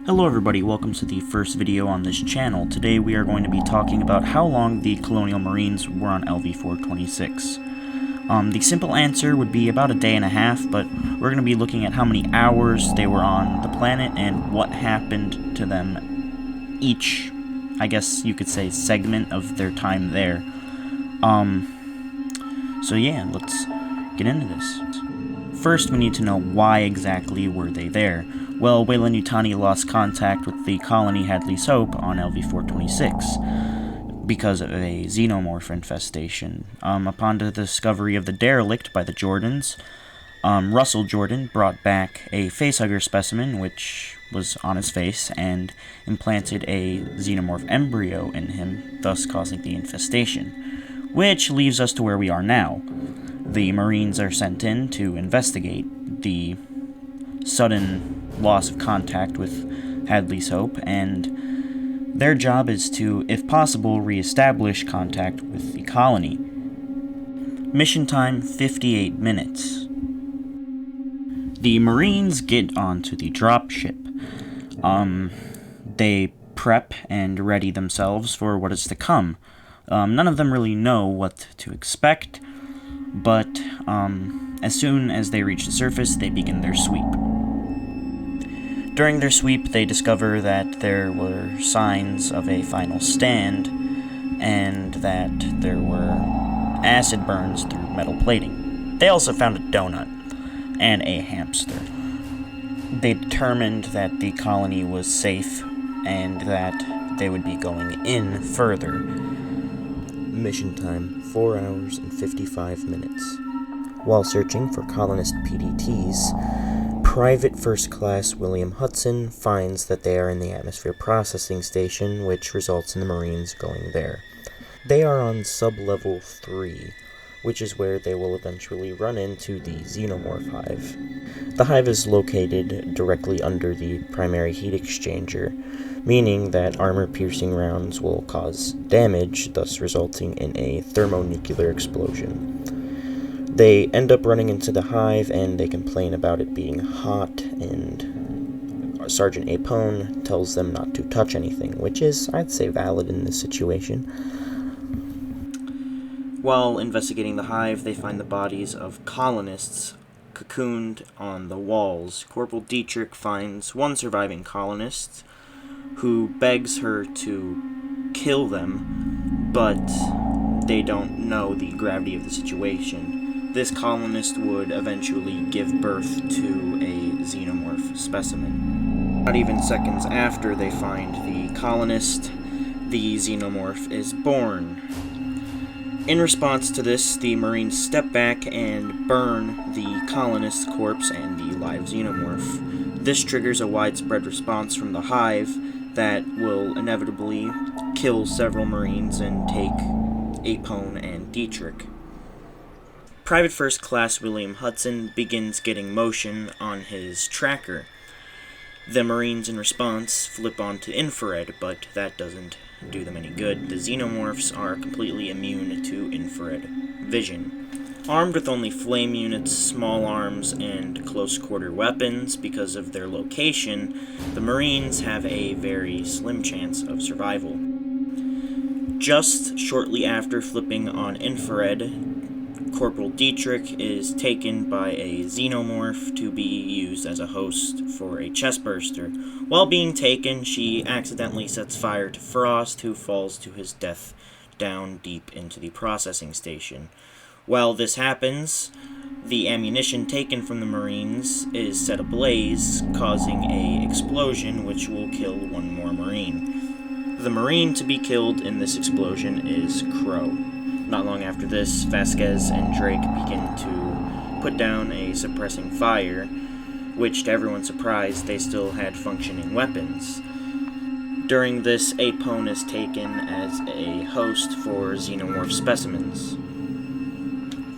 Hello everybody, welcome to the first video on this channel. Today we are going to be talking about how long the Colonial Marines were on LV-426. The simple answer would be about a day and a half, but we're going to be looking at how many hours they were on the planet and what happened to them each, I guess you could say, segment of their time there. So yeah, let's get into this. First, we need to know why exactly were they there. Well, Weyland-Yutani lost contact with the colony Hadley's Hope on LV-426 because of a xenomorph infestation. Upon the discovery of the derelict by the Jordans, Russell Jordan brought back a facehugger specimen, which was on his face, and implanted a xenomorph embryo in him, thus causing the infestation. Which leaves us to where we are now. The Marines are sent in to investigate the sudden loss of contact with Hadley's Hope, and their job is to, if possible, reestablish contact with the colony. Mission time, 58 minutes. The Marines get onto the dropship. They prep and ready themselves for what is to come. None of them really know what to expect, but as soon as they reach the surface, they begin their sweep. During their sweep, they discover that there were signs of a final stand, and that there were acid burns through metal plating. They also found a donut and a hamster. They determined that the colony was safe and that they would be going in further. Mission time, 4 hours and 55 minutes. While searching for colonist PDTs, Private First Class William Hudson finds that they are in the atmosphere processing station, which results in the Marines going there. They are on sub-level 3, which is where they will eventually run into the Xenomorph Hive. The hive is located directly under the primary heat exchanger, meaning that armor-piercing rounds will cause damage, thus resulting in a thermonuclear explosion. They end up running into the hive, and they complain about it being hot, and Sergeant Apone tells them not to touch anything, which is, I'd say, valid in this situation. While investigating the hive, they find the bodies of colonists cocooned on the walls. Corporal Dietrich finds one surviving colonist, who begs her to kill them, but they don't know the gravity of the situation. This colonist would eventually give birth to a xenomorph specimen. Not even seconds after they find the colonist, the xenomorph is born. In response to this, the Marines step back and burn the colonist's corpse and the live xenomorph. This triggers a widespread response from the hive that will inevitably kill several Marines and take Apone and Dietrich. Private First Class William Hudson begins getting motion on his tracker. The Marines, in response, flip onto infrared, but that doesn't do them any good. The xenomorphs are completely immune to infrared vision. Armed with only flame units, small arms, and close-quarter weapons because of their location, the Marines have a very slim chance of survival. Just shortly after flipping on infrared, Corporal Dietrich is taken by a xenomorph to be used as a host for a chestburster. While being taken, she accidentally sets fire to Frost, who falls to his death down deep into the processing station. While this happens, the ammunition taken from the Marines is set ablaze, causing an explosion which will kill one more Marine. The Marine to be killed in this explosion is Crow. Not long after this, Vasquez and Drake begin to put down a suppressing fire, which, to everyone's surprise, they still had functioning weapons. During this, Apone is taken as a host for xenomorph specimens.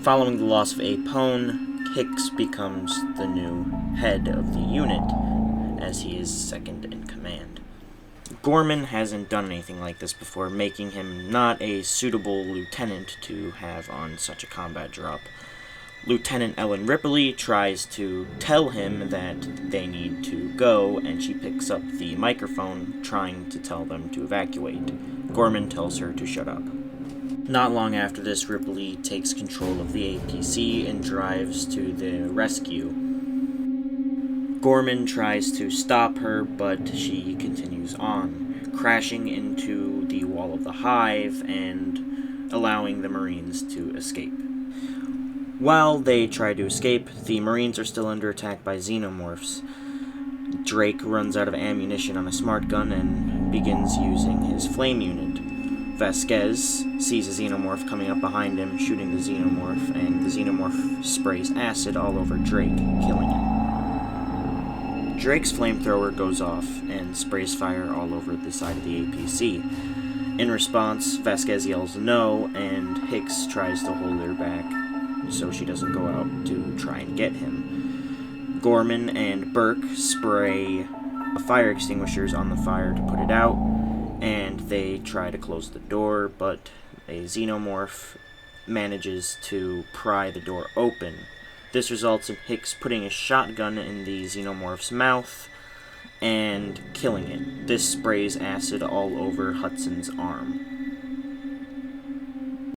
Following the loss of Apone, Hicks becomes the new head of the unit, as he is second in command. Gorman hasn't done anything like this before, making him not a suitable lieutenant to have on such a combat drop. Lieutenant Ellen Ripley tries to tell him that they need to go, and she picks up the microphone, trying to tell them to evacuate. Gorman tells her to shut up. Not long after this, Ripley takes control of the APC and drives to the rescue. Gorman tries to stop her, but she continues on, crashing into the wall of the hive and allowing the Marines to escape. While they try to escape, the Marines are still under attack by xenomorphs. Drake runs out of ammunition on a smart gun and begins using his flame unit. Vasquez sees a xenomorph coming up behind him, shooting the xenomorph, and the xenomorph sprays acid all over Drake, killing him. Drake's flamethrower goes off and sprays fire all over the side of the APC. In response, Vasquez yells no, and Hicks tries to hold her back so she doesn't go out to try and get him. Gorman and Burke spray fire extinguishers on the fire to put it out, and they try to close the door, but a xenomorph manages to pry the door open. This results in Hicks putting a shotgun in the xenomorph's mouth and killing it. This sprays acid all over Hudson's arm.